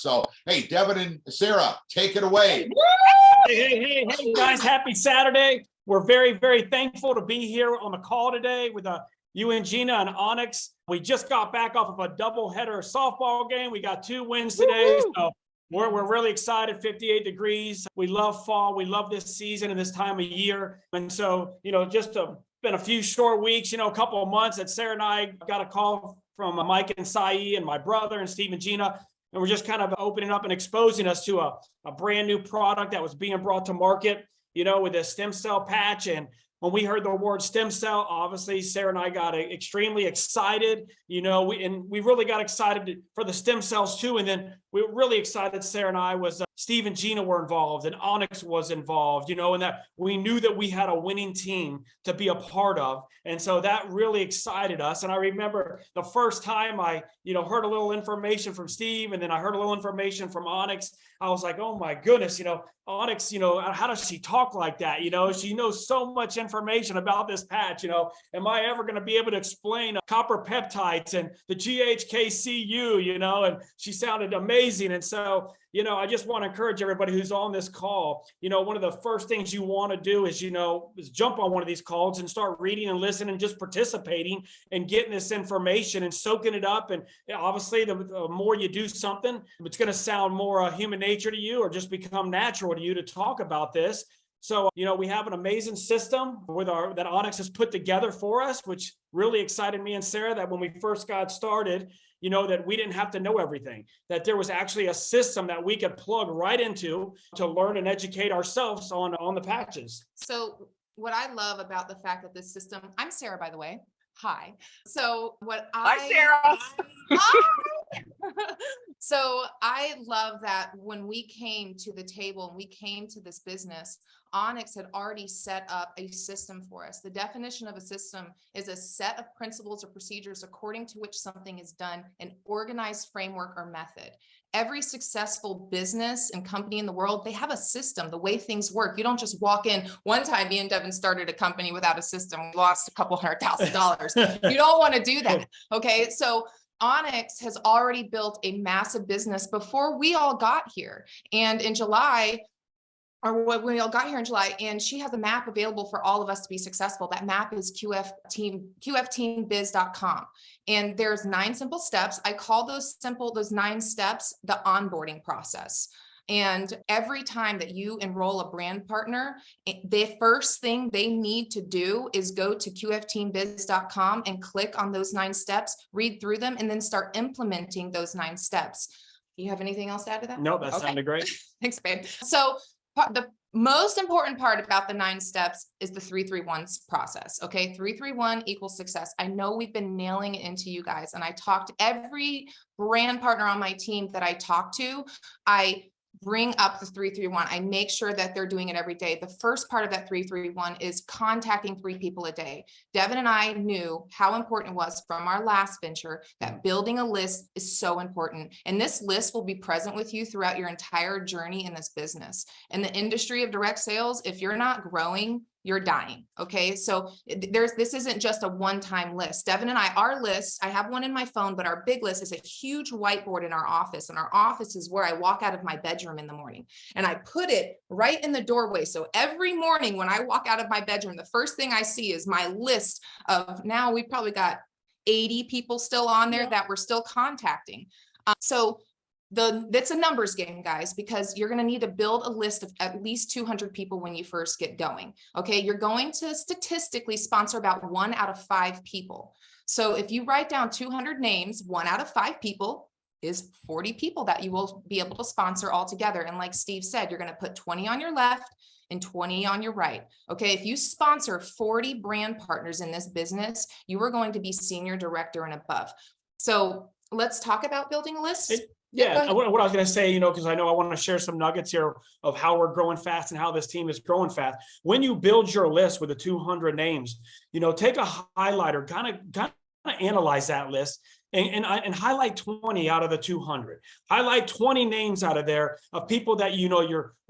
So, hey, Devon and Sarah, take it away. Hey, guys, happy Saturday. We're very, very thankful to be here on the call today with you and Gina and Onyx. We just got back off of a doubleheader softball game. We got 2 wins today. So we're really excited. 58 degrees. We love fall. We love this season and this time of year. And so, just been a few short weeks, a couple of months that Sarah and I got a call from Mike and Sai and my brother and Steve and Gina. And we're just kind of opening up and exposing us to a brand new product that was being brought to market, with a stem cell patch. And when we heard the word stem cell, obviously Sarah and I got extremely excited, we really got excited for the stem cells too. And then we were really excited, Sarah and I, was Steve and Gina were involved and Onyx was involved, and that we knew that we had a winning team to be a part of. And so that really excited us. And I remember the first time I, heard a little information from Steve, and then I heard a little information from Onyx. I was like, oh my goodness, Onyx, how does she talk like that? She knows so much information about this patch. Am I ever going to be able to explain copper peptides and the GHKCU, and she sounded amazing. And so, I just want to encourage everybody who's on this call, one of the first things you want to do is, is jump on one of these calls and start reading and listening and just participating and getting this information and soaking it up. And obviously the more you do something, it's going to sound more human nature to you or just become natural to you to talk about this. So, we have an amazing system that Onyx has put together for us, which really excited me and Sarah that when we first got started, that we didn't have to know everything, that there was actually a system that we could plug right into to learn and educate ourselves on the patches. So what I love about the fact that this system, I'm Sarah, by the way. Hi. So Hi, Sarah. Hi. So I love that when we came to the table and we came to this business, Onyx had already set up a system for us. The definition of a system is a set of principles or procedures according to which something is done, an organized framework or method. Every successful business and company in the world, they have a system, the way things work. You don't just walk in. One time, me and Devon started a company without a system. We lost a couple $100,000. You don't want to do that. Okay. So Onyx has already built a massive business before we all got here. And in July, or when we all got here in July, and she has a map available for all of us to be successful. That map is qfteambiz.com. And there's 9 simple steps. I call those 9 steps, the onboarding process. And every time that you enroll a brand partner, the first thing they need to do is go to qfteambiz.com and click on those 9 steps, read through them, and then start implementing those 9 steps. You have anything else to add to that? No, that sounded great. Thanks, babe. So the most important part about the 9 steps is the 331 process. Okay. 331 equals success. I know we've been nailing it into you guys. And I talked to every brand partner on my team that I talk to. I bring up the 331. I make sure that they're doing it every day. The first part of that 331 is contacting 3 people a day. Devon and I knew how important it was from our last venture that building a list is so important. And this list will be present with you throughout your entire journey in this business. In the industry of direct sales, if you're not growing, you're dying. Okay. So this isn't just a one-time list. Devon and I, our list, I have one in my phone, but our big list is a huge whiteboard in our office. And our office is where I walk out of my bedroom in the morning and I put it right in the doorway. So every morning when I walk out of my bedroom, the first thing I see is my list of, now we've probably got 80 people still on there that we're still contacting. That's a numbers game, guys, because you're going to need to build a list of at least 200 people when you first get going. Okay. You're going to statistically sponsor about 1 out of 5 people. So if you write down 200 names, 1 out of 5 people is 40 people that you will be able to sponsor all together. And like Steve said, you're going to put 20 on your left and 20 on your right. Okay. If you sponsor 40 brand partners in this business, you are going to be senior director and above. So let's talk about building a list. Yeah, what I was going to say, because I know I want to share some nuggets here of how we're growing fast and how this team is growing fast. When you build your list with the 200 names, take a highlighter, kind of analyze that list and highlight 20 out of the 200. Highlight 20 names out of there of people that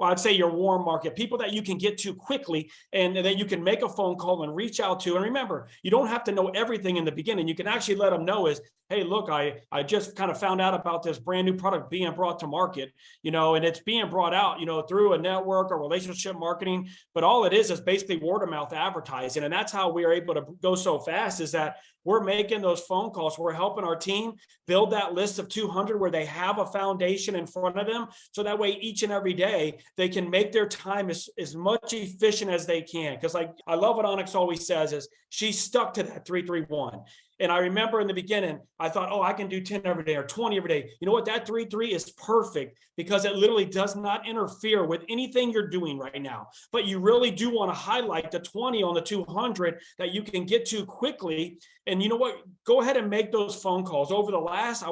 I'd say your warm market, people that you can get to quickly, and then you can make a phone call and reach out to. And remember, you don't have to know everything in the beginning. You can actually let them know is, hey, look, I just kind of found out about this brand new product being brought to market, and it's being brought out, through a network or relationship marketing. But all it is basically word of mouth advertising. And that's how we are able to go so fast, is that we're making those phone calls. We're helping our team build that list of 200 where they have a foundation in front of them. So that way, each and every day, they can make their time as much efficient as they can. Because I love what Onyx always says is she stuck to that 3-3-1. And I remember in the beginning, I thought, I can do 10 every day or 20 every day. You know what? That 3-3 is perfect because it literally does not interfere with anything you're doing right now. But you really do want to highlight the 20 on the 200 that you can get to quickly. And you know what? Go ahead and make those phone calls. Over the last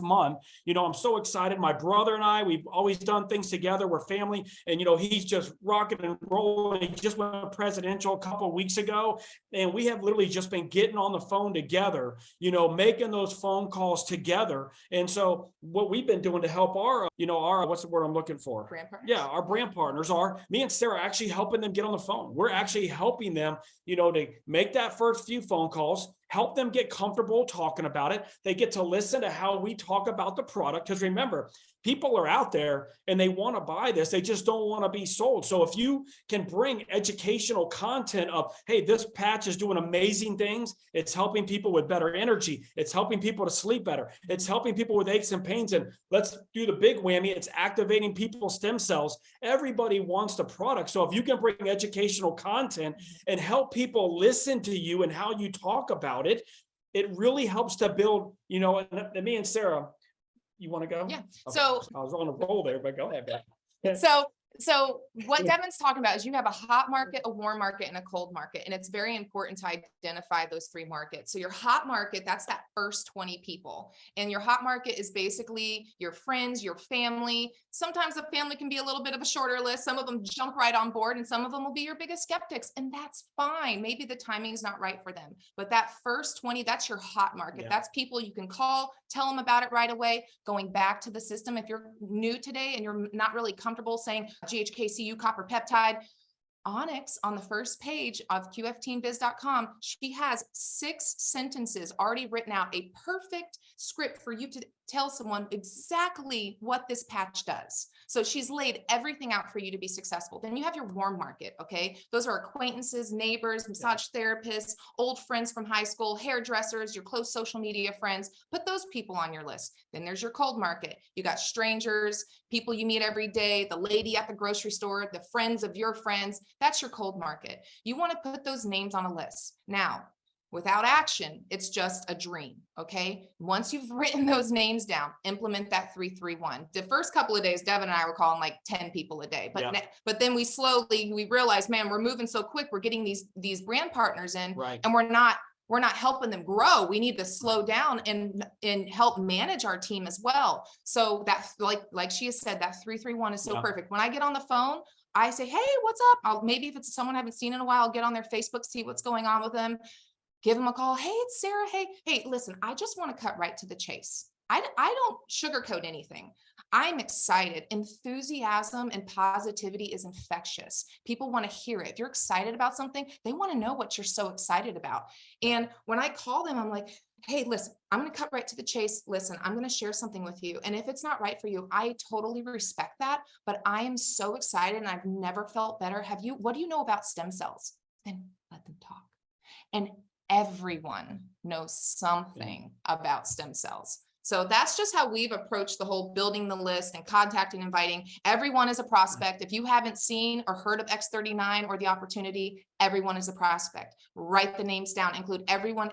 month, I'm so excited. My brother and I, we've always done things together. We're family. And, he's just rocking and rolling. He just went presidential a couple of weeks ago. And we have literally just been getting on the phone together, making those phone calls together. And so what we've been doing to help our what's the word I'm looking for? Brand partners. Yeah, our brand partners are me and Sarah actually helping them get on the phone. We're actually helping them, to make that first few phone calls, help them get comfortable talking about it. They get to listen to how we talk about the product. Because remember, people are out there and they want to buy this. They just don't want to be sold. So if you can bring educational content of, hey, this patch is doing amazing things. It's helping people with better energy. It's helping people to sleep better. It's helping people with aches and pains. And let's do the big whammy. It's activating people's stem cells. Everybody wants the product. So if you can bring educational content and help people listen to you and how you talk about it, it really helps to build, and me and Sarah, you want to go? Yeah. Okay. So I was on a roll there, but go ahead. So what Devin's talking about is you have a hot market, a warm market, and a cold market. And it's very important to identify those three markets. So your hot market, that's that first 20 people. And your hot market is basically your friends, your family. Sometimes the family can be a little bit of a shorter list. Some of them jump right on board and some of them will be your biggest skeptics. And that's fine. Maybe the timing is not right for them. But that first 20, that's your hot market. Yeah. That's people you can call, tell them about it right away. Going back to the system, if you're new today and you're not really comfortable saying GHKCU copper peptide, Onyx on the first page of qf-teenbiz.com, she has 6 sentences already written out, a perfect script for you to tell someone exactly what this patch does. So she's laid everything out for you to be successful. Then you have your warm market, okay? Those are acquaintances, neighbors, massage therapists, old friends from high school, hairdressers, your close social media friends. Put those people on your list. Then there's your cold market. You got strangers, people you meet every day, the lady at the grocery store, the friends of your friends. That's your cold market. You want to put those names on a list. Now, without action, it's just a dream, okay? Once you've written those names down, implement that 3-3-1. The first couple of days, Devin and I were calling like 10 people a day, but then we realized, man, we're moving so quick. We're getting these brand partners in, right, and we're not helping them grow. We need to slow down and help manage our team as well. So that, like she has said, that 3-3-1 is so perfect. When I get on the phone, I say, hey, what's up? Maybe if it's someone I haven't seen in a while, I'll get on their Facebook, see what's going on with them. Give them a call. Hey, it's Sarah. Hey, listen, I just want to cut right to the chase. I don't sugarcoat anything. I'm excited. Enthusiasm and positivity is infectious. People want to hear it. If you're excited about something, they want to know what you're so excited about. And when I call them, I'm like, hey, listen, I'm going to cut right to the chase. Listen, I'm going to share something with you. And if it's not right for you, I totally respect that. But I am so excited and I've never felt better. What do you know about stem cells? Then let them talk. And everyone knows something about stem cells. So that's just how we've approached the whole building the list and contacting, inviting. Everyone is a prospect. If you haven't seen or heard of X39 or the opportunity, everyone is a prospect. Write the names down, include everyone,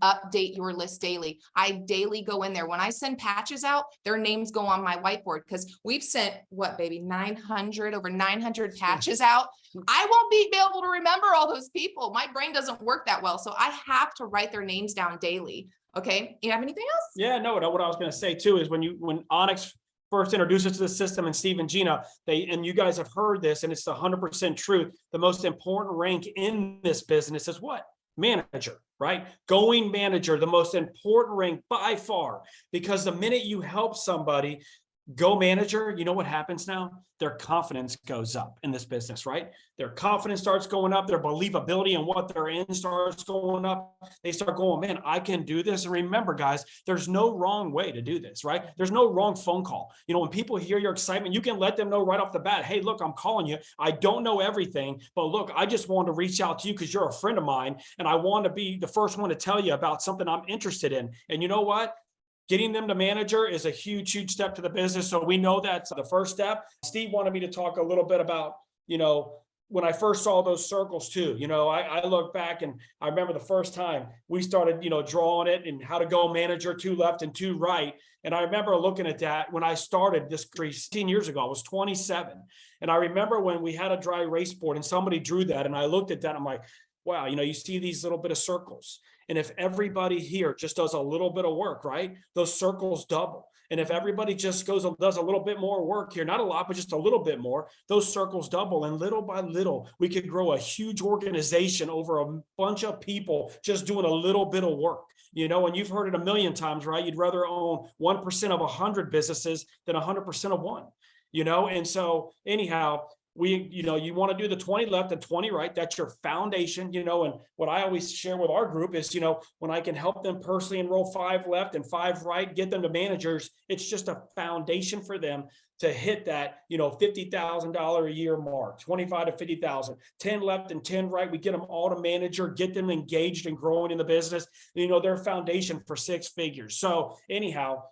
update your list daily. I daily go in there. When I send patches out, their names go on my whiteboard because we've sent over 900 patches out. I won't be able to remember all those people. My brain doesn't work that well. So I have to write their names down daily. Okay. You have anything else? Yeah, no, what I was going to say too is when Onyx first introduced us to the system, and Steve and Gina, and you guys have heard this, and it's the 100% truth. The most important rank in this business is what? manager, right? Going manager, the most important rank by far, because the minute you help somebody go manager, you know what happens now? Their confidence goes up in this business, right? Their confidence starts going up. Their believability in what they're in starts going up. They start going, man, I can do this. And remember, guys, there's no wrong way to do this, right? There's no wrong phone call. You know, when people hear your excitement, you can let them know right off the bat, hey, look, I'm calling you. I don't know everything, but look, I just wanted to reach out to you because you're a friend of mine. And I want to be the first one to tell you about something I'm interested in. And you know what? Getting them to manager is a huge, huge step to the business. So we know that's the first step. Steve wanted me to talk a little bit about, you know, when I first saw those circles too. You know, I look back and I remember the first time we started, you know, drawing it and how to go manager 2 left and 2 right. And I remember looking at that when I started this 16 years ago, I was 27. And I remember when we had a dry erase board and somebody drew that and I looked at that, I'm like, wow, you know, you see these little bit of circles. And if everybody here just does a little bit of work, right, those circles double. And if everybody just does a little bit more work here, not a lot, but just a little bit more, those circles double. And little by little, we could grow a huge organization over a bunch of people just doing a little bit of work. You know, and you've heard it a million times, right? You'd rather own 1% of 100 businesses than 100% of one, you know? And so anyhow, you know, you want to do the 20 left and 20 right. That's your foundation, you know, and what I always share with our group is, you know, when I can help them personally enroll 5 left and 5 right, get them to managers, it's just a foundation for them to hit that, you know, $50,000 a year mark, 25 to 50,000, 10 left and 10 right. We get them all to manager, get them engaged and growing in the business, you know, their foundation for 6 figures. So anyhow,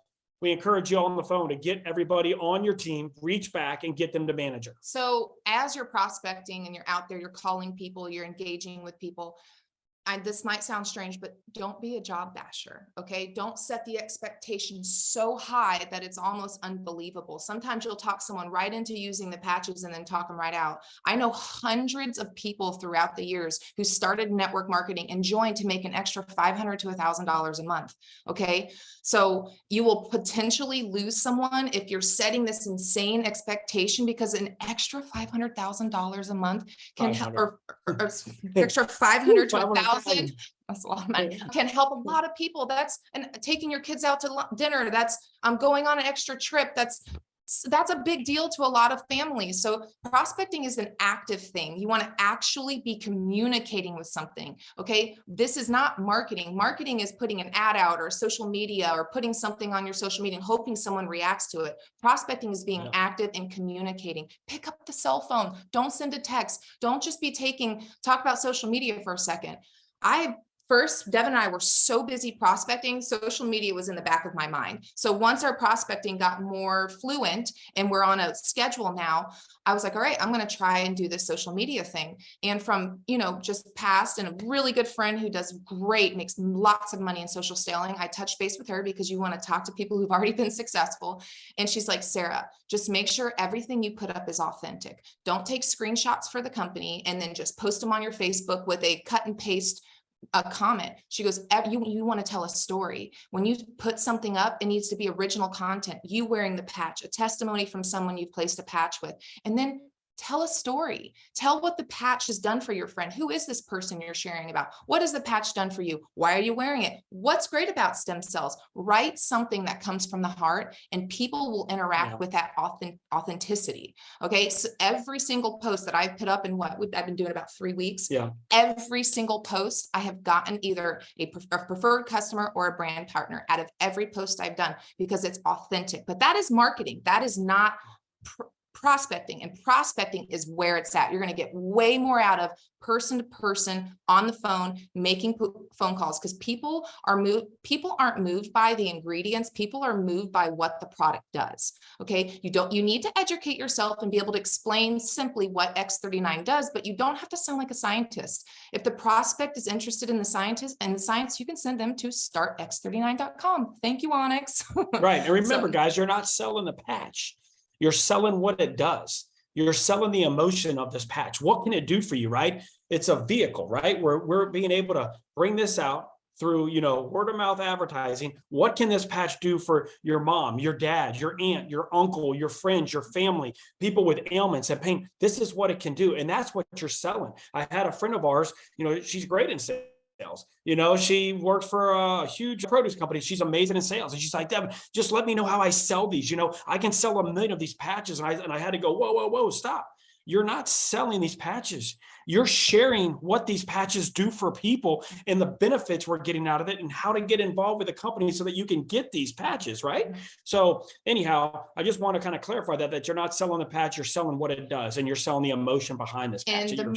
we encourage you on the phone to get everybody on your team, reach back and get them to manager. So as you're prospecting and you're out there, you're calling people, you're engaging with people. This might sound strange, but don't be a job basher. Okay. Don't set the expectation so high that it's almost unbelievable. Sometimes you'll talk someone right into using the patches and then talk them right out. I know hundreds of people throughout the years who started network marketing and joined to make an extra $500 to $1,000 a month. Okay. So you will potentially lose someone if you're setting this insane expectation, because an extra $500,000 a month can help, or extra 500 to 1,000. That's a lot of money. Can help a lot of people. That's and taking your kids out to dinner. That's going on an extra trip. That's a big deal to a lot of families. So prospecting is an active thing. You want to actually be communicating with something. Okay. This is not marketing. Marketing is putting an ad out or social media or putting something on your social media and hoping someone reacts to it. Prospecting is being active and communicating. Pick up the cell phone. Don't send a text. Don't just be talk about social media for a second. Devin and I were so busy prospecting, social media was in the back of my mind. So once our prospecting got more fluent and we're on a schedule now, I was like, all right, I'm going to try and do this social media thing. And from, you know, just past and a really good friend who does great, makes lots of money in social selling, I touched base with her because you want to talk to people who've already been successful. And she's like, Sarah, just make sure everything you put up is authentic. Don't take screenshots for the company and then just post them on your Facebook with a cut and paste a comment. She goes, you want to tell a story. When you put something up, it needs to be original content. You wearing the patch, a testimony from someone you've placed a patch with, and then tell a story. Tell what the patch has done for your friend. Who is this person you're sharing about? What has the patch done for you? Why are you wearing it? What's great about stem cells? Write something that comes from the heart and people will interact with that authenticity. Okay. So every single post that I've put up in I've been doing about 3 weeks. Every single post I have gotten either a preferred customer or a brand partner out of every post I've done because it's authentic, but that is marketing. That is not prospecting, and prospecting is where it's at. You're going to get way more out of person to person on the phone, making phone calls, because people aren't moved by the ingredients. People are moved by what the product does. Okay. You need to educate yourself and be able to explain simply what X39 does, but you don't have to sound like a scientist. If the prospect is interested in the science, you can send them to startx39.com. Thank you, Onyx. Right. And remember, guys, you're not selling the patch. You're selling what it does. You're selling the emotion of this patch. What can it do for you, right? It's a vehicle, right? We're being able to bring this out through, you know, word of mouth advertising. What can this patch do for your mom, your dad, your aunt, your uncle, your friends, your family, people with ailments and pain? This is what it can do. And that's what you're selling. I had a friend of ours, you know, she's great in sales. sales. You know, she works for a huge produce company. She's amazing in sales. And she's like, Devin, just let me know how I sell these. You know, I can sell 1 million of these patches. And I had to go, whoa, stop. You're not selling these patches. You're sharing what these patches do for people and the benefits we're getting out of it and how to get involved with the company so that you can get these patches, right? So anyhow, I just want to kind of clarify that you're not selling the patch, you're selling what it does, and you're selling the emotion behind this patch. And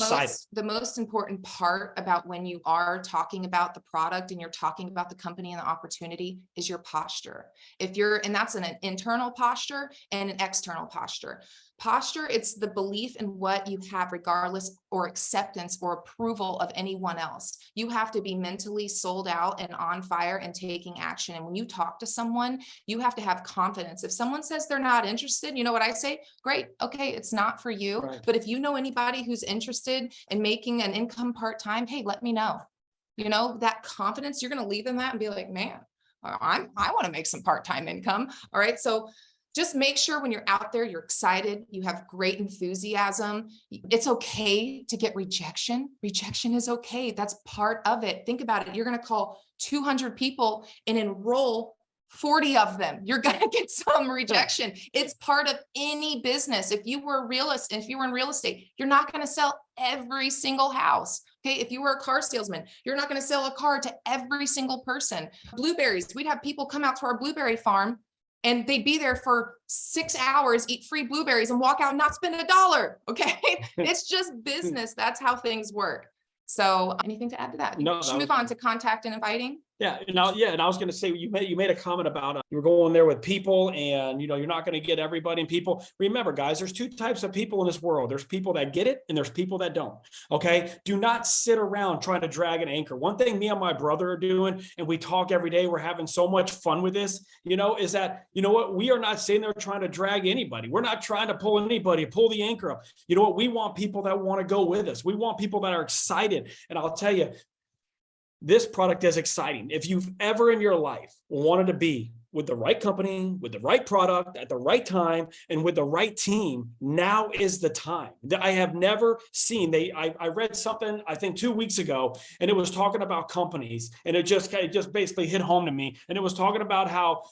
the most important part about when you are talking about the product and you're talking about the company and the opportunity is your posture. And that's an internal posture and an external posture. Posture, it's the belief in what you have, regardless or acceptance or approval of anyone else. You have to be mentally sold out and on fire and taking action. And when you talk to someone, you have to have confidence. If someone says they're not interested, you know what I say? Great. Okay. It's not for you. Right. But if you know anybody who's interested in making an income part-time, hey, let me know. You know, that confidence, you're going to leave them that and be like, man, I want to make some part-time income. All right. So just make sure when you're out there, you're excited, you have great enthusiasm. It's okay to get rejection. Rejection is okay. That's part of it. Think about it. You're going to call 200 people and enroll 40 of them. You're going to get some rejection. It's part of any business. If you were in real estate, you're not going to sell every single house. Okay. If you were a car salesman, you're not going to sell a car to every single person. Blueberries. We'd have people come out to our blueberry farm and they'd be there for 6 hours, eat free blueberries and walk out and not spend $1. Okay. It's just business. That's how things work. So anything to add to that? No, Should move on to contact and inviting. Yeah, and I was going to say you made a comment about you were going there with people, and you're not going to get everybody and people. Remember, guys, there's 2 types of people in this world. There's people that get it, and there's people that don't. Okay, do not sit around trying to drag an anchor. One thing me and my brother are doing, and we talk every day. We're having so much fun with this. Is that what we are not sitting there trying to drag anybody. We're not trying to pull anybody, pull the anchor up. You know what? We want people that want to go with us. We want people that are excited, and I'll tell you. This product is exciting. If you've ever in your life wanted to be with the right company, with the right product at the right time, and with the right team, now is the time. I have never seen, I read something, I think 2 weeks ago, and it was talking about companies, and it just basically hit home to me. And it was talking about how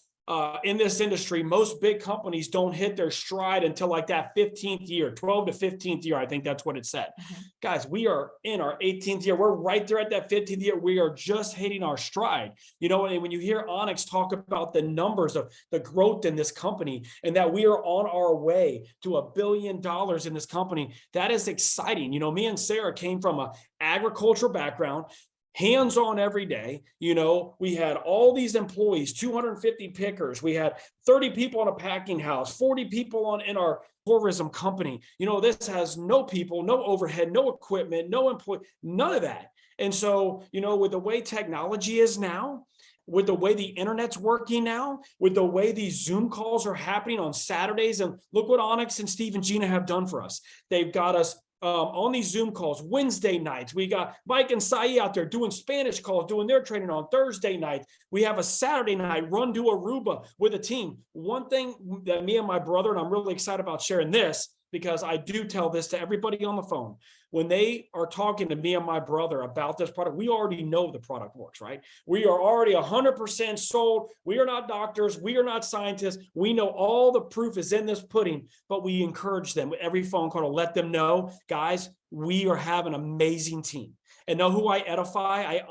in this industry, most big companies don't hit their stride until like that 15th year, 12 to 15th year. I think that's what it said. Mm-hmm. Guys, we are in our 18th year. We're right there at that 15th year. We are just hitting our stride. And when you hear Onyx talk about the numbers of the growth in this company and that we are on our way to $1 billion in this company, that is exciting. Me and Sarah came from an agricultural background. Hands-on every day. We had all these employees, 250 pickers. We had 30 people in a packing house, 40 people in our tourism company. This has no people, no overhead, no equipment, no employee, none of that. And so, with the way technology is now, with the way the internet's working now, with the way these Zoom calls are happening on Saturdays, and look what Onyx and Steve and Gina have done for us. They've got us on these Zoom calls Wednesday nights. We got Mike and Sai out there doing Spanish calls, doing their training on Thursday night. We have a Saturday night run to Aruba with a team. One thing that me and my brother, and I'm really excited about sharing this, because I do tell this to everybody on the phone. When they are talking to me and my brother about this product, we already know the product works, right? We are already 100% sold. We are not doctors. We are not scientists. We know all the proof is in this pudding, but we encourage them with every phone call to let them know, guys, we have an amazing team. And know who I edify? I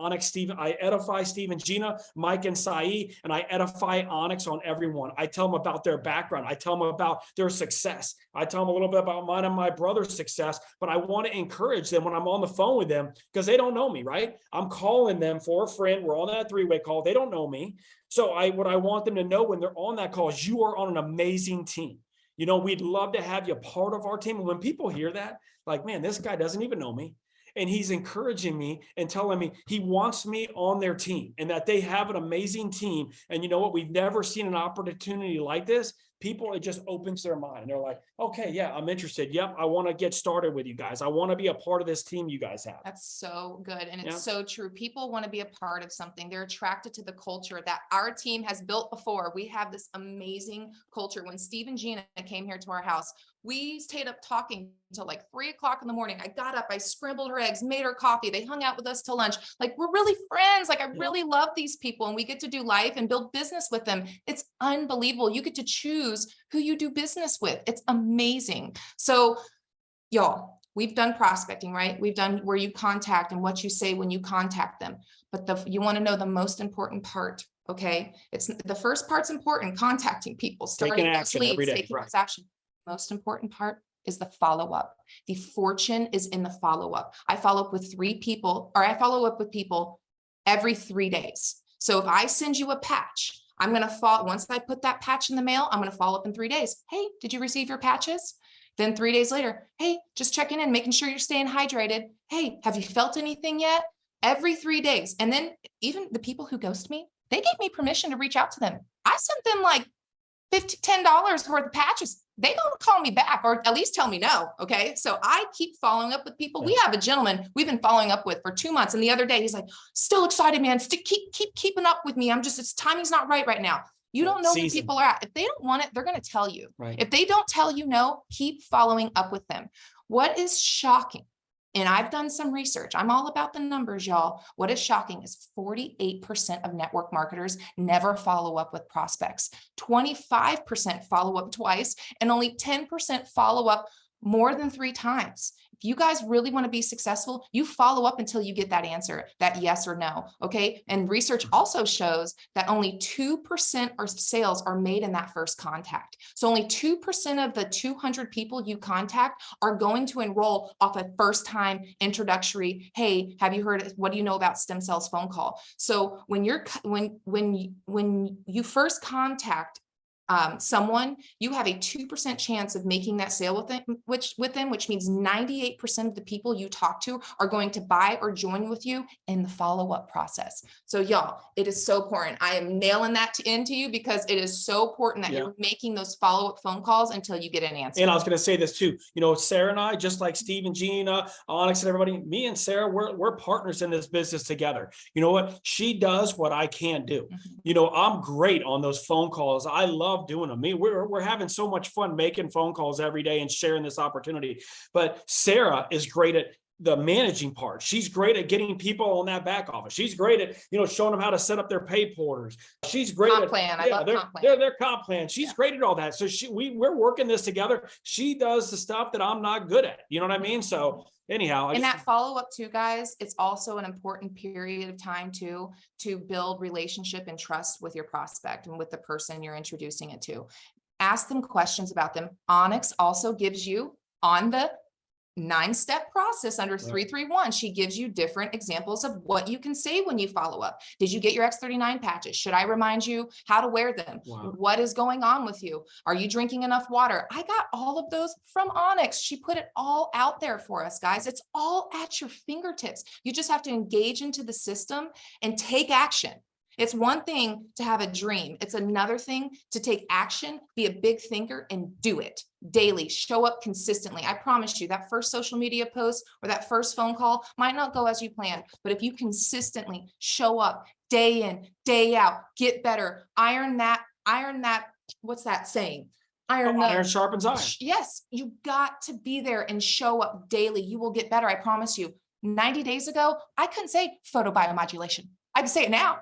edify Steve and Gina, Mike and Sai, and I edify Onyx on everyone. I tell them about their background. I tell them about their success. I tell them a little bit about mine and my brother's success, but I want to encourage them when I'm on the phone with them because they don't know me, right? I'm calling them for a friend. We're on that 3-way call. They don't know me. So what I want them to know when they're on that call is you are on an amazing team. We'd love to have you part of our team. And when people hear that, like, man, this guy doesn't even know me. And he's encouraging me and telling me he wants me on their team and that they have an amazing team. And you know what? We've never seen an opportunity like this. people, it just opens their mind. And they're like, okay, yeah, I'm interested. Yep, I want to get started with you guys. I want to be a part of this team you guys have. That's so good. And it's Yeah. so true. People want to be a part of something. They're attracted to the culture that our team has built before. We have this amazing culture. When Steve and Gina came here to our house, we stayed up talking until like 3 o'clock in the morning. I got up, I scrambled her eggs, made her coffee. They hung out with us till lunch. Like, we're really friends. Like, I really love these people, and we get to do life and build business with them. It's unbelievable. You get to choose who you do business with. It's amazing. So y'all, we've done prospecting, right? We've done where you contact and what you say when you contact them. But you want to know the most important part. Okay. It's the first part's important, contacting people, starting action every day, taking right. action. Most important part is the follow-up. The fortune is in the follow-up. I follow up with 3 people, or I follow up with people every 3 days. So if I send you a patch, I'm going to follow, once I put that patch in the mail, I'm going to follow up in 3 days. Hey, did you receive your patches? Then 3 days later, hey, just checking in, making sure you're staying hydrated. Hey, have you felt anything yet? Every 3 days. And then even the people who ghost me, they gave me permission to reach out to them. I sent them like $10 worth of patches. They don't call me back, or at least tell me no. Okay. So I keep following up with people. We have a gentleman we've been following up with for 2 months. And the other day he's like, still excited, man. Keep keeping up with me. It's timing's not right now. You don't know where people are at. If they don't want it, they're going to tell you. Right. If they don't tell you no, keep following up with them. What is shocking, and I've done some research, I'm all about the numbers, y'all. What is shocking is 48% of network marketers never follow up with prospects, 25% follow up twice, and only 10% follow up more than 3 times. If you guys really want to be successful, you follow up until you get that answer, that yes or no. Okay. And research also shows that only 2% of sales are made in that first contact. So only 2% of the 200 people you contact are going to enroll off a first time introductory. Hey, have you heard, what do you know about stem cells phone call? So when you first contact someone, you have a 2% chance of making that sale with them, which means 98% of the people you talk to are going to buy or join with you in the follow-up process. So y'all, it is so important. I am nailing that into you because it is so important that you're making those follow-up phone calls until you get an answer. And I was going to say this too, Sarah and I, just like Steve and Gina, Onyx and everybody, me and Sarah, we're partners in this business together. You know what? She does what I can't do. I'm great on those phone calls. I love doing them. We're having so much fun making phone calls every day and sharing this opportunity. But Sarah is great at the managing part. She's great at getting people on that back office. She's great at, showing them how to set up their pay porters. She's great at plan. I love comp plan. Their comp plan. She's great at all that. So we're working this together. She does the stuff that I'm not good at. You know what I mean? So anyhow, and that follow-up too, guys, it's also an important period of time to build relationship and trust with your prospect and with the person you're introducing it to. Ask them questions about them. Onyx also gives you, on the 9-step process under 331, she gives you different examples of what you can say when you follow up. Did you get your X39 patches? Should I remind you how to wear them? Wow. What is going on with you? Are you drinking enough water? I got all of those from Onyx. She put it all out there for us, guys. It's all at your fingertips. You just have to engage into the system and take action. It's one thing to have a dream. It's another thing to take action, be a big thinker, and do it daily. Show up consistently. I promise you that first social media post or that first phone call might not go as you planned, but if you consistently show up day in, day out, get better, iron that, what's that saying? Iron sharpens iron. Yes, you got to be there and show up daily. You will get better. I promise you. 90 days ago, I couldn't say photobiomodulation. I can say it now.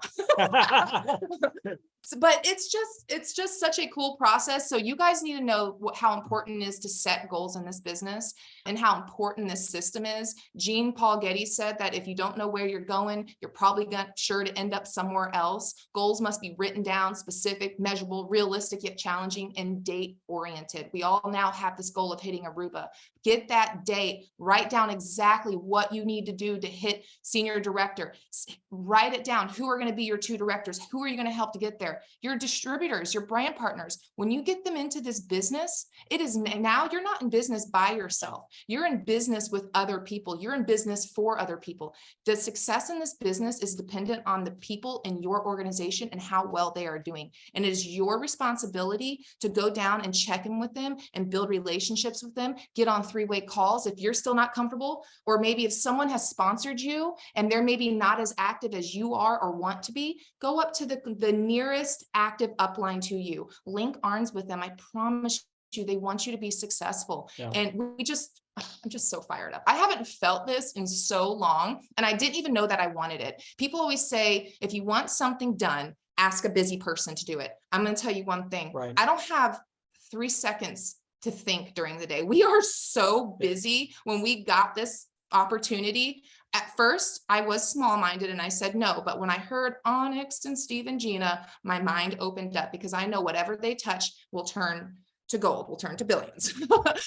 But it's just such a cool process. So you guys need to know how important it is to set goals in this business and how important this system is. Jean Paul Getty said that if you don't know where you're going, you're probably sure to end up somewhere else. Goals must be written down, specific, measurable, realistic, yet challenging, and date oriented. We all now have this goal of hitting Aruba. Get that date, write down exactly what you need to do to hit senior director. Write it down. Who are going to be your 2 directors? Who are you going to help to get there? there, your distributors, your brand partners, when you get them into this business, it is now you're not in business by yourself. You're in business with other people. You're in business for other people. The success in this business is dependent on the people in your organization and how well they are doing. And it is your responsibility to go down and check in with them and build relationships with them, get on three-way calls if you're still not comfortable, or maybe if someone has sponsored you and they're maybe not as active as you are or want to be, go up to the nearest active upline to you, link arms with them. I promise you, they want you to be successful. Yeah. And I'm just so fired up. I haven't felt this in so long, and I didn't even know that I wanted it. People always say, if you want something done, ask a busy person to do it. I'm going to tell you one thing. Right. I don't have 3 seconds to think during the day. We are so busy. When we got this opportunity, at first I was small-minded and I said no, but when I heard Onyx and Steve and Gina, my mind opened up, because I know whatever they touch will turn to gold, will turn to billions.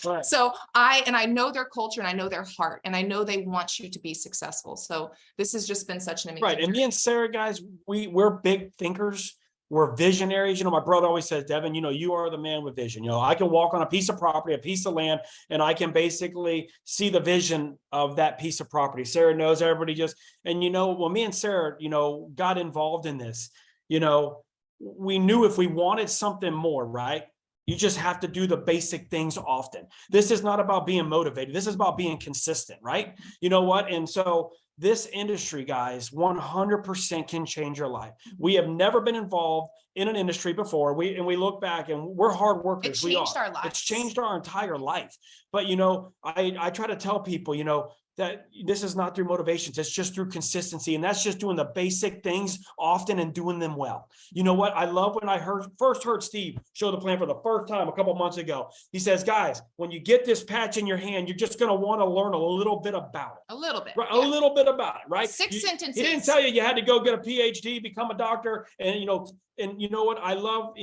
Right. So I know their culture and I know their heart, and I know they want you to be successful. So this has just been such an amazing Right. And me and Sarah, guys, we're big thinkers. We're visionaries. My brother always says, Devon, you are the man with vision. I can walk on a piece of property, a piece of land, and I can basically see the vision of that piece of property. Sarah knows, everybody and when me and Sarah, got involved in this, we knew if we wanted something more, right? You just have to do the basic things often. This is not about being motivated. This is about being consistent, right? You know what? And so this industry, guys, 100% can change your life. We have never been involved in an industry before. We look back and we're hard workers. It changed our lives. It's changed our entire life. But, I try to tell people, that this is not through motivations. It's just through consistency. And that's just doing the basic things often and doing them well. You know what? I love when I first heard Steve show the plan for the first time a couple months ago. He says, guys, when you get this patch in your hand, you're just going to want to learn a little bit about it. A little bit. Right? Yeah. A little bit about it, right? 6 sentences. He didn't tell you had to go get a PhD, become a doctor. And, you know what I love,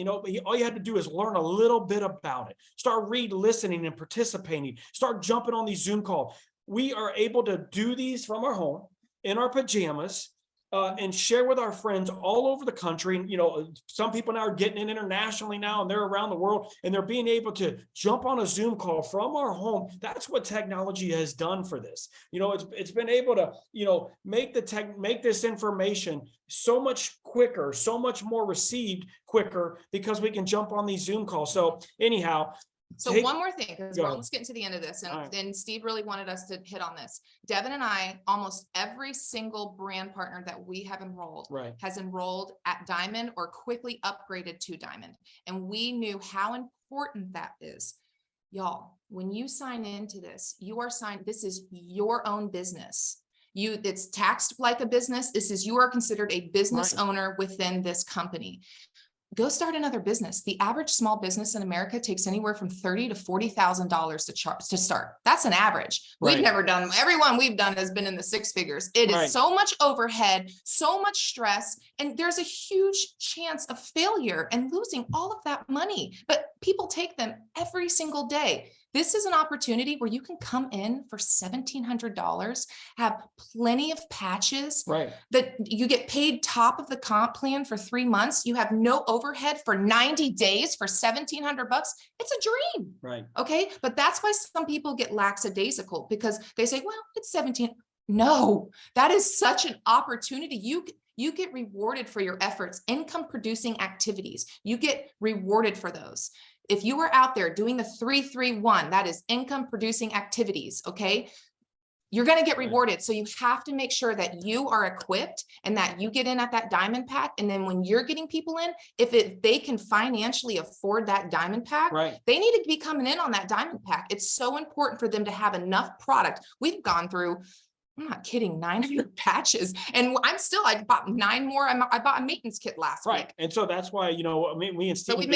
all you had to do is learn a little bit about it. Start listening and participating. Start jumping on these Zoom calls. We are able to do these from our home in our pajamas and share with our friends all over the country. And, some people now are getting in internationally now, and they're around the world, and they're being able to jump on a Zoom call from our home. That's what technology has done for this. It's been able to, make this information so much quicker, so much more received quicker, because we can jump on these Zoom calls. So anyhow, so one more thing, because we're almost getting to the end of this, and Steve really wanted us to hit on this. Devon and I, almost every single brand partner that we have enrolled has enrolled at Diamond or quickly upgraded to Diamond. And we knew how important that is. Y'all, when you sign into this, this is your own business. It's taxed like a business. You are considered a business owner within this company. Go start another business. The average small business in America takes anywhere from $30,000 to $40,000 to start. That's an average. We've never done. Everyone we've done has been in the 6 figures. It is so much overhead, so much stress, and there's a huge chance of failure and losing all of that money. But people take them every single day. This is an opportunity where you can come in for $1,700, have plenty of patches, that you get paid top of the comp plan for 3 months. You have no overhead for 90 days for $1,700. It's a dream. Right. Okay. But that's why some people get lackadaisical, because they say, well, it's 17. No, that is such an opportunity. You get rewarded for your efforts, income producing activities. You get rewarded for those. If you are out there doing the 3-3-1, that is income producing activities, okay? You're going to get rewarded. So you have to make sure that you are equipped and that you get in at that diamond pack. And then when you're getting people in, if they can financially afford that diamond pack, they need to be coming in on that diamond pack. It's so important for them to have enough product. We've gone through, I'm not kidding, 900 patches. And I bought 9 more. I bought a maintenance kit last week. And so that's why, me and Steve,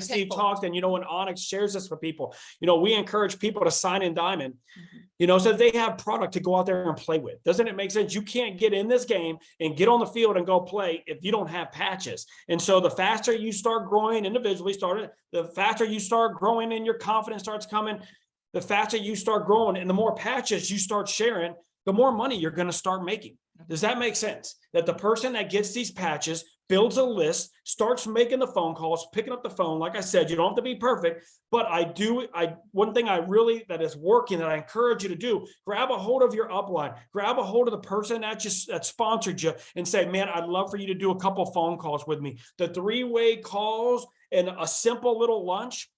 Steve talked, and, when Onyx shares this with people, we encourage people to sign in Diamond, so they have product to go out there and play with. Doesn't it make sense? You can't get in this game and get on the field and go play if you don't have patches. And so the faster you start growing individually, the faster you start growing and your confidence starts coming, the faster you start growing and the more patches you start sharing, the more money you're going to start making. Does that make sense? That the person that gets these patches builds a list, starts making the phone calls, picking up the phone. Like I said, you don't have to be perfect, but one thing that is working that I encourage you to do, grab a hold of your upline, grab a hold of the person that sponsored you and say, man, I'd love for you to do a couple phone calls with me. The 3-way calls and a simple little lunch.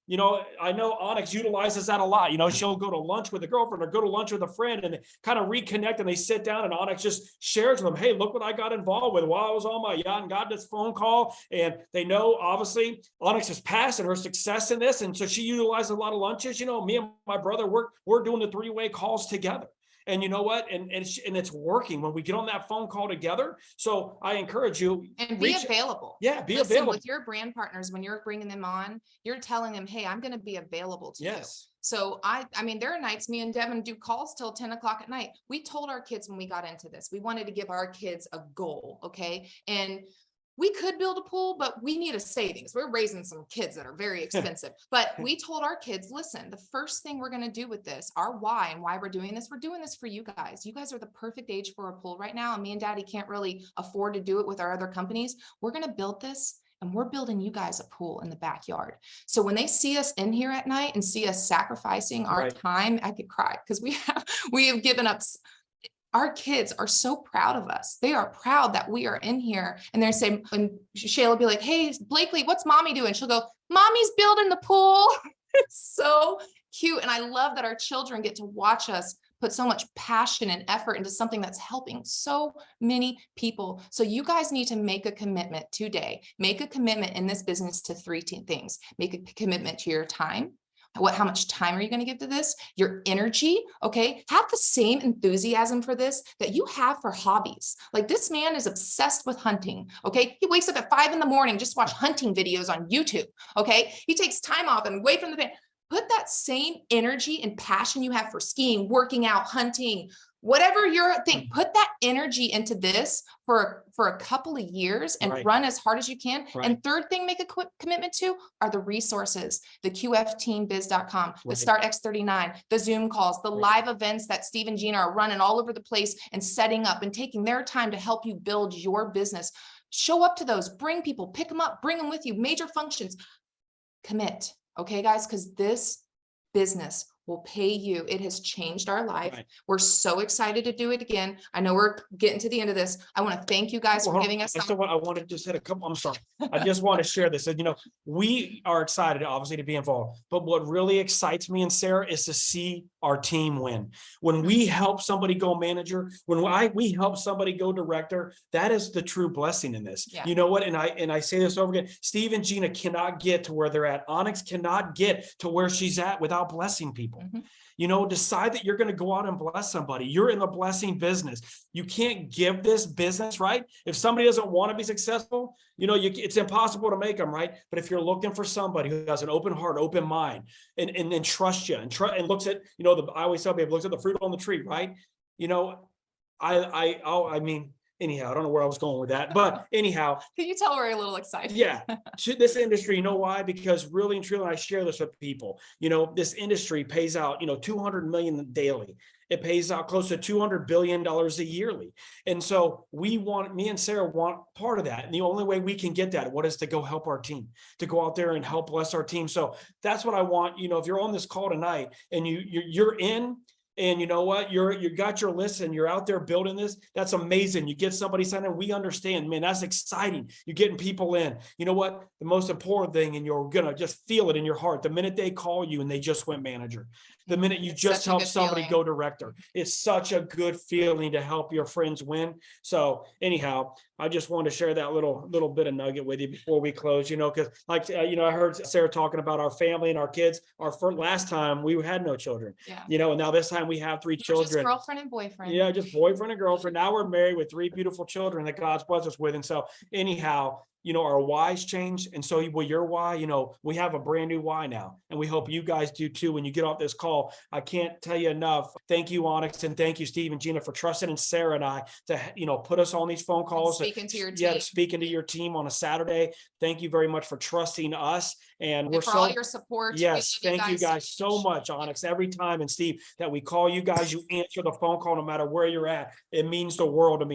I know Onyx utilizes that a lot. She'll go to lunch with a girlfriend or go to lunch with a friend and they kind of reconnect and they sit down and Onyx just shares with them, hey, look what I got involved with while I was on my yacht and got this phone call. And they know, obviously, Onyx is past and her success in this. And so she utilizes a lot of lunches. Me and my brother, we're doing the 3-way calls together. And you know what? And it's working when we get on that phone call together. So I encourage you. And be available. Yeah, be available. With your brand partners, when you're bringing them on, you're telling them, hey, I'm going to be available to you. So I mean, there are nights me and Devon do calls till 10 o'clock at night. We told our kids when we got into this, we wanted to give our kids a goal. Okay. And we could build a pool, but we need a savings. We're raising some kids that are very expensive. But we told our kids, listen, the first thing we're going to do with this, our why and why we're doing this for you guys. You guys are the perfect age for a pool right now. And me and Daddy can't really afford to do it with our other companies. We're going to build this and we're building you guys a pool in the backyard. So when they see us in here at night and see us sacrificing our time, I could cry because we have given up. Our kids are so proud of us. They are proud that we are in here. And they're saying, and Shayla will be like, hey, Blakely, what's mommy doing? She'll go, mommy's building the pool. It's so cute. And I love that our children get to watch us put so much passion and effort into something that's helping so many people. So you guys need to make a commitment today. Make a commitment in this business to 3 things. Make a commitment to your time. How much time are you going to give to this? Your energy, okay? Have the same enthusiasm for this that you have for hobbies. Like this man is obsessed with hunting, okay? He wakes up at 5 a.m, just watch hunting videos on YouTube, okay? He takes time off and away from the band. Put that same energy and passion you have for skiing, working out, hunting, whatever your thing, put that energy into this for a couple of years and run as hard as you can. And third thing, make a quick commitment to are the resources, the qfteambiz.com, the Start X39, the Zoom calls, the live events that Steve and Gina are running all over the place and setting up and taking their time to help you build your business. Show up to those, bring people, pick them up, bring them with you, major functions, commit. Okay, guys, because this business will pay you. It has changed our life. We're so excited to do it again. I know we're getting to the end of this. I want to thank you guys for giving us. I want to just hit a couple. I'm sorry. I just want to share this. And, we are excited, obviously, to be involved. But what really excites me and Sarah is to see our team win. When we help somebody go manager, we help somebody go director, that is the true blessing in this. You know what? And I say this over again. Steve and Gina cannot get to where they're at. Onyx cannot get to where she's at without blessing people. Decide that you're going to go out and bless somebody. You're in the blessing business. You can't give this business, right? If somebody doesn't want to be successful, it's impossible to make them, right? But if you're looking for somebody who has an open heart, open mind, and trusts you and looks at, I always tell people, looks at the fruit on the tree, right? I mean, anyhow, I don't know where I was going with that, but anyhow. Can you tell we're a little excited? Yeah. This industry, you know why? Because really and truly, I share this with people, this industry pays out, 200 million daily. It pays out close to $200 billion a yearly. And so me and Sarah want part of that. And the only way we can get that, what is to go help our team, to go out there and help bless our team. So that's what I want. If you're on this call tonight and you're in, and you know what, you got your list and you're out there building this, that's amazing. You get somebody signed in, we understand, man, that's exciting. You're getting people in. You know what, the most important thing, and you're gonna just feel it in your heart, the minute they call you and they just went manager, the minute you just help somebody go director, it's such a good feeling to help your friends win. So anyhow, I just wanted to share that little bit of nugget with you before we close, because I heard Sarah talking about our family and our kids. Our first, last time we had no children, and now this time we have 3 children. Just girlfriend and boyfriend. Yeah, just boyfriend and girlfriend. Now we're married with 3 beautiful children that God's blessed us with. And so anyhow, our whys changed. And so will your why, we have a brand new why now. And we hope you guys do too. When you get off this call, I can't tell you enough. Thank you, Onyx. And thank you, Steve and Gina, for trusting in Sarah and I to, put us on these phone calls. Speaking to your team. Yeah, to speak into your team on a Saturday. Thank you very much for trusting us. And we're for all your support. Yes, thank you guys so much, Onyx. Every time, and Steve, that we call you guys, you answer the phone call no matter where you're at. It means the world to me.